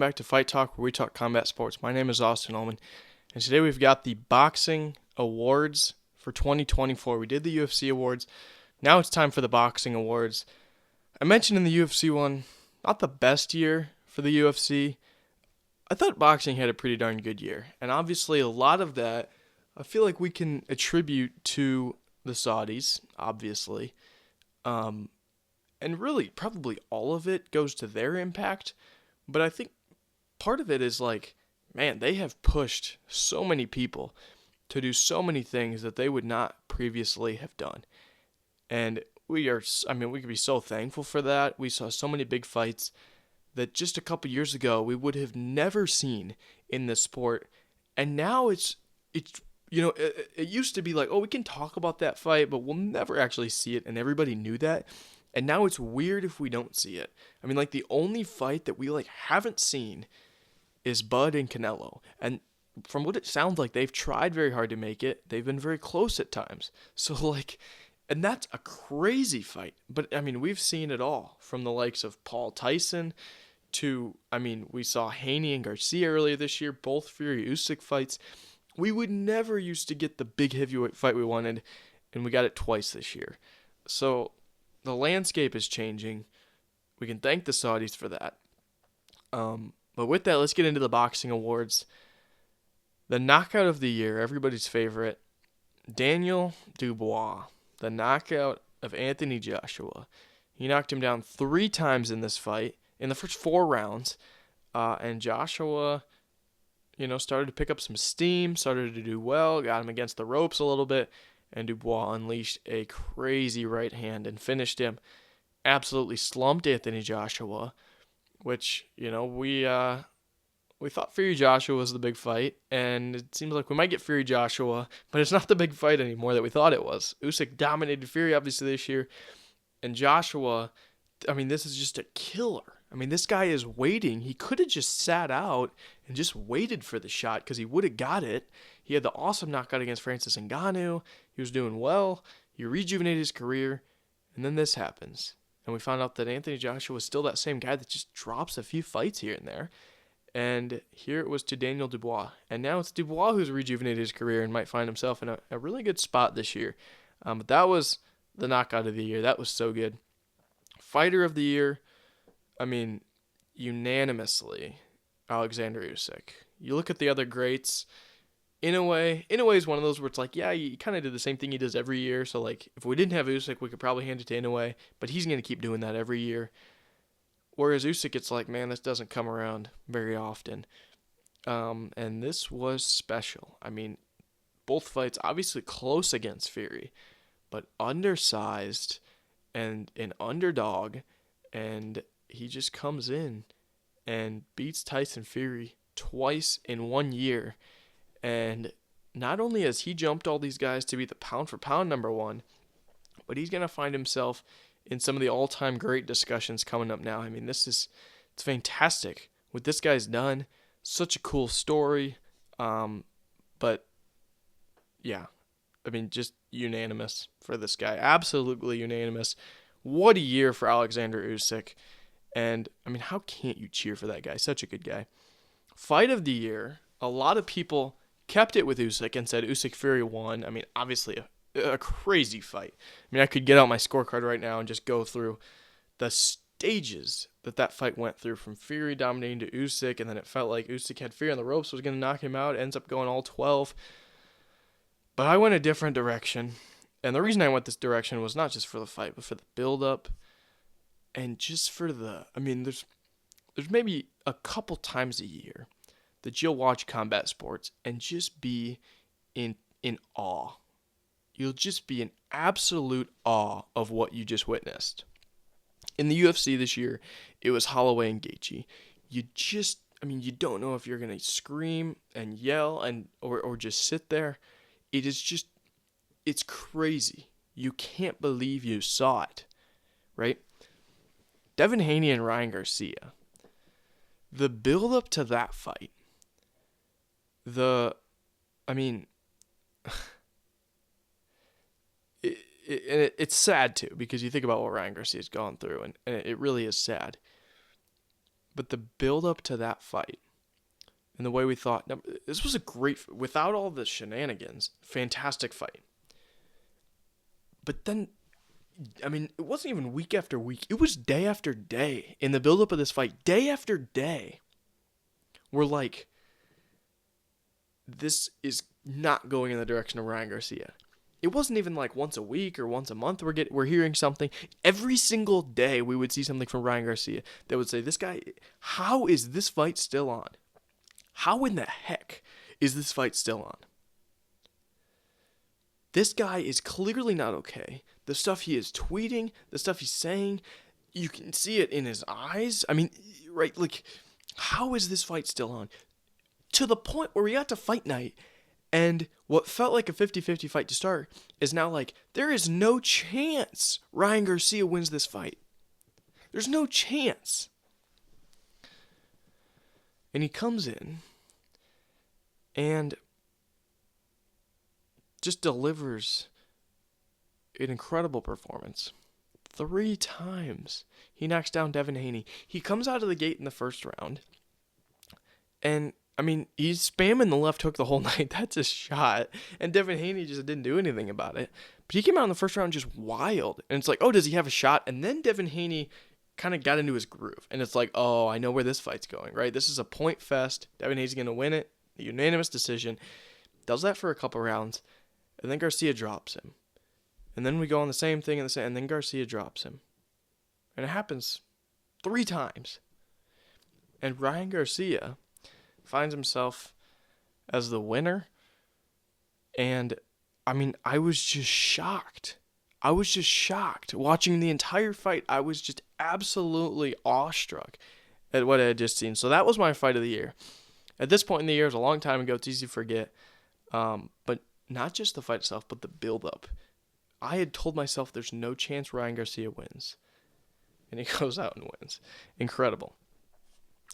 welcome back to Fight Talk, where we talk combat sports. My name is Austin Ullman, and today we've got the boxing awards for 2024. We did the UFC awards. Now it's time for the boxing awards. I mentioned in the UFC one, not the best year for the UFC. I thought boxing had a pretty darn good year, and obviously a lot of that I feel like we can attribute to the Saudis, obviously. And really, probably all of it goes to their impact. But I think part of it is like, man, they have pushed so many people to do so many things that they would not previously have done. And we could be so thankful for that. We saw so many big fights that just a couple years ago we would have never seen in the sport. And now it used to be like, oh, we can talk about that fight, but we'll never actually see it. And everybody knew that. And now it's weird if we don't see it. I mean, like, the only fight that we, haven't seen is Bud and Canelo. And from what it sounds like, they've tried very hard to make it. They've been very close at times. So, and that's a crazy fight. But, I mean, we've seen it all. From the likes of Paul Tyson to, we saw Haney and Garcia earlier this year. Both Fury-Usyk fights. We would never used to get the big heavyweight fight we wanted. And we got it twice this year. So the landscape is changing. We can thank the Saudis for that. But with that, let's get into the boxing awards. The knockout of the year, everybody's favorite, Daniel Dubois, the knockout of Anthony Joshua. He knocked him down 3 times in this fight, in the first 4 rounds. And Joshua, started to pick up some steam, started to do well, got him against the ropes a little bit. And Dubois unleashed a crazy right hand and finished him. Absolutely slumped Anthony Joshua, which, we thought Fury Joshua was the big fight, and it seems like we might get Fury Joshua, but it's not the big fight anymore that we thought it was. Usyk dominated Fury, obviously, this year, and Joshua, this is just a killer. This guy is waiting. He could have just sat out and just waited for the shot because he would have got it. He had the awesome knockout against Francis Ngannou. He was doing well. He rejuvenated his career. And then this happens. And we found out that Anthony Joshua was still that same guy that just drops a few fights here and there. And here it was to Daniel Dubois. And now it's Dubois who's rejuvenated his career and might find himself in a really good spot this year. But that was the knockout of the year. That was so good. Fighter of the year. Unanimously, Alexander Usyk. You look at the other greats, Inoue is one of those where it's like, yeah, he kind of did the same thing he does every year. So, if we didn't have Usyk, we could probably hand it to Inoue, but he's going to keep doing that every year. Whereas Usyk, it's like, man, this doesn't come around very often. And this was special. Both fights obviously close against Fury, but undersized and an underdog, and he just comes in and beats Tyson Fury twice in 1 year. And not only has he jumped all these guys to be the pound-for-pound number 1, but he's going to find himself in some of the all-time great discussions coming up now. It's fantastic what this guy's done. Such a cool story. But, yeah, just unanimous for this guy. Absolutely unanimous. What a year for Alexander Usyk. And, how can't you cheer for that guy? Such a good guy. Fight of the year, a lot of people kept it with Usyk and said Usyk Fury won. Obviously a crazy fight. I could get out my scorecard right now and just go through the stages that fight went through, from Fury dominating to Usyk, and then it felt like Usyk had Fury on the ropes, was going to knock him out, ends up going all 12. But I went a different direction. And the reason I went this direction was not just for the fight, but for the build-up. And just for there's maybe a couple times a year that you'll watch combat sports and just be in awe. You'll just be in absolute awe of what you just witnessed. In the UFC this year, it was Holloway and Gaethje. You don't know if you're going to scream and yell or just sit there. It's crazy. You can't believe you saw it, right? Devin Haney and Ryan Garcia. The build-up to that fight. It's sad, too, because you think about what Ryan Garcia's gone through, and it really is sad. But the build up to that fight and the way we thought, now, this was a great, without all the shenanigans, fantastic fight. But then, I mean, it wasn't even week after week. It was day after day in the build up of this fight. Day after day, we're like, this is not going in the direction of Ryan Garcia. It wasn't even like once a week or once a month we're hearing something. Every single day we would see something from Ryan Garcia that would say, this guy, how is this fight still on? How in the heck is this fight still on? This guy is clearly not okay. The stuff he is tweeting, the stuff he's saying, you can see it in his eyes. I mean, right, like, how is this fight still on? To the point where we got to fight night, and what felt like a 50-50 fight to start is now like, there is no chance Ryan Garcia wins this fight. There's no chance. And he comes in and just delivers an incredible performance. 3 times he knocks down Devin Haney. He comes out of the gate in the first round, and I mean, he's spamming the left hook the whole night. That's a shot. And Devin Haney just didn't do anything about it. But he came out in the first round just wild. And it's like, oh, does he have a shot? And then Devin Haney kind of got into his groove. And it's like, oh, I know where this fight's going, right? This is a point fest. Devin Haney's going to win it. A unanimous decision. Does that for a couple rounds. And then Garcia drops him. And then we go on the same thing, and then Garcia drops him. And it happens 3 times. And Ryan Garcia finds himself as the winner. And, I mean, I was just shocked. Watching the entire fight, I was just absolutely awestruck at what I had just seen. So that was my fight of the year. At this point in the year, it was a long time ago. It's easy to forget. But not just the fight itself, but the build-up. I had told myself there's no chance Ryan Garcia wins. And he goes out and wins. Incredible.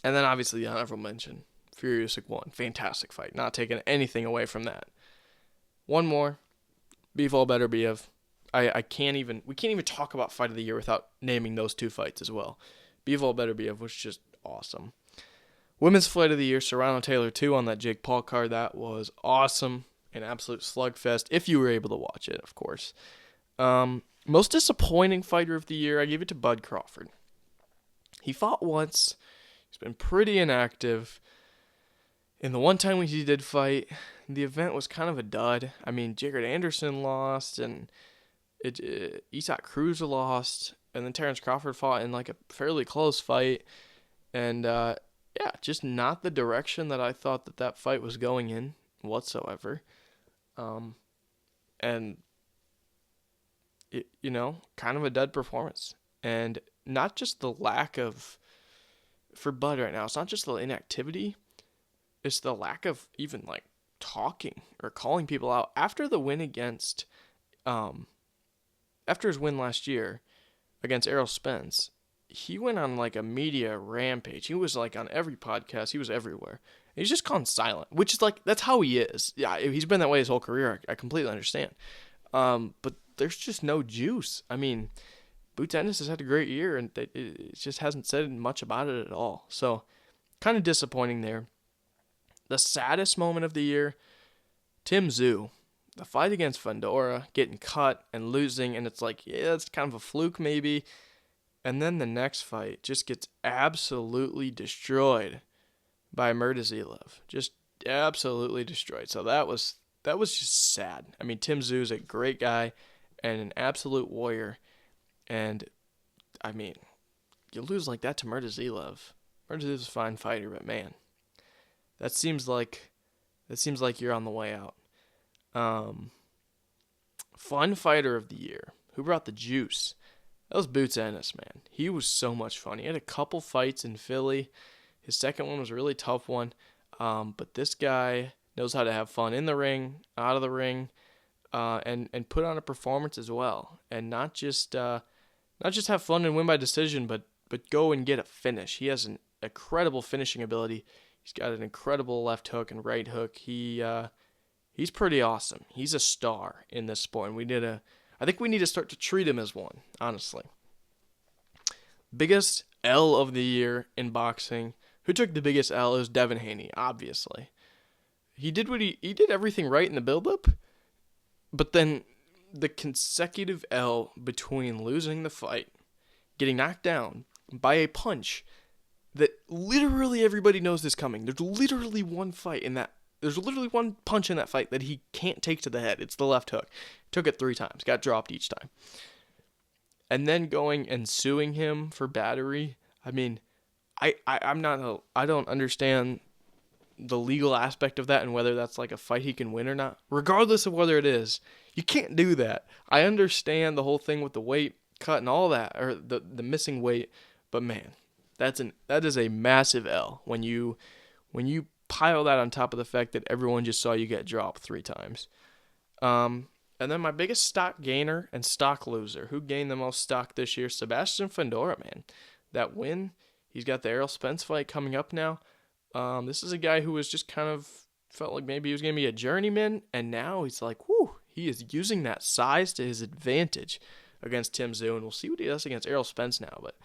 And then, obviously, the honorable mention. Fury Usyk won. Fantastic fight. Not taking anything away from that. One more. Bivol Beterbiev. We can't even talk about fight of the year without naming those 2 fights as well. Bivol Beterbiev was just awesome. Women's fight of the year, Serrano Taylor 2 on that Jake Paul card. That was awesome. An absolute slugfest. If you were able to watch it, of course. Most disappointing fighter of the year, I gave it to Bud Crawford. He fought once. He's been pretty inactive. And the one time when he did fight, the event was kind of a dud. I mean, Jared Anderson lost, and Isaac Cruz lost, and then Terrence Crawford fought in like a fairly close fight. And, just not the direction that I thought that fight was going in whatsoever. And, kind of a dud performance. And not just the lack of, for Bud right now, it's not just the inactivity. It's the lack of even like talking or calling people out after the win against, after his win last year against Errol Spence. He went on like a media rampage. He was like on every podcast. He was everywhere. And he's just gone silent, which is like, that's how he is. Yeah, he's been that way his whole career. I completely understand. But there's just no juice. I mean, Boots Ennis has had a great year, and it just hasn't said much about it at all. So, kind of disappointing there. The saddest moment of the year, Tim Tszyu. The fight against Fundora, getting cut and losing, and it's like, yeah, it's kind of a fluke maybe. And then the next fight just gets absolutely destroyed by Murtazilev. Just absolutely destroyed. So that was just sad. I mean, Tim Tszyu is a great guy and an absolute warrior. And, I mean, you lose like that to Murtazilev. Murtazilev's a fine fighter, but man, that seems like you're on the way out. Fun fighter of the year. Who brought the juice? That was Boots Ennis, man. He was so much fun. He had a couple fights in Philly. His second one was a really tough one. But this guy knows how to have fun in the ring, out of the ring, and put on a performance as well. And not just have fun and win by decision, but go and get a finish. He has an incredible finishing ability. He's got an incredible left hook and right hook. He's pretty awesome. He's a star in this sport, and I think we need to start to treat him as one, honestly. Biggest L of the year in boxing. Who took the biggest L? It was Devin Haney, obviously. He did he did everything right in the build-up, but then the consecutive L between losing the fight, getting knocked down by a punch that literally everybody knows is coming. There's literally one punch in that fight that he can't take to the head. It's the left hook. Took it 3 times. Got dropped each time. And then going and suing him for battery. I mean, I don't understand the legal aspect of that and whether that's like a fight he can win or not. Regardless of whether it is, you can't do that. I understand the whole thing with the weight cut and all that, or the missing weight, but man, that is a massive L when you pile that on top of the fact that everyone just saw you get dropped 3 times. And then my biggest stock gainer and stock loser. Who gained the most stock this year? Sebastian Fundora, man. That win. He's got the Errol Spence fight coming up now. This is a guy who was just kind of felt like maybe he was going to be a journeyman, and now he's like, whoo, he is using that size to his advantage against Tim Tszyu, and we'll see what he does against Errol Spence now. But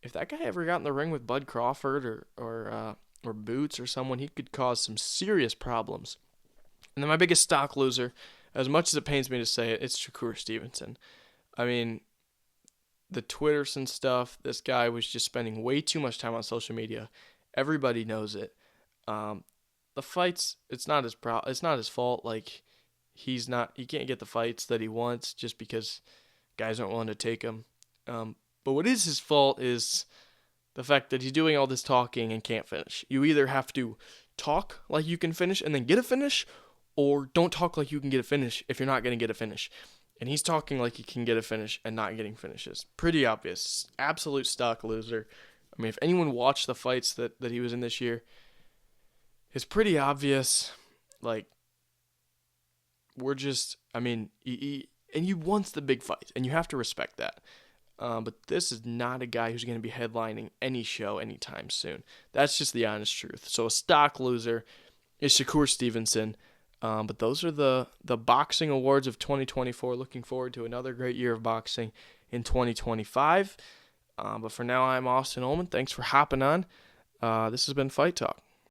if that guy ever got in the ring with Bud Crawford or Boots or someone, he could cause some serious problems. And then my biggest stock loser, as much as it pains me to say it, it's Shakur Stevenson. I mean, the Twitters and stuff, this guy was just spending way too much time on social media. Everybody knows it. The fights, it's not his fault. Like, he can't get the fights that he wants just because guys aren't willing to take him. But what is his fault is the fact that he's doing all this talking and can't finish. You either have to talk like you can finish and then get a finish, or don't talk like you can get a finish if you're not going to get a finish. And he's talking like he can get a finish and not getting finishes. Pretty obvious. Absolute stock loser. I mean, if anyone watched the fights that he was in this year, it's pretty obvious. Like, and he wants the big fights, and you have to respect that. But this is not a guy who's going to be headlining any show anytime soon. That's just the honest truth. So a stock loser is Shakur Stevenson. But those are the boxing awards of 2024. Looking forward to another great year of boxing in 2025. But for now, I'm Austin Ullman. Thanks for hopping on. This has been Fight Talk.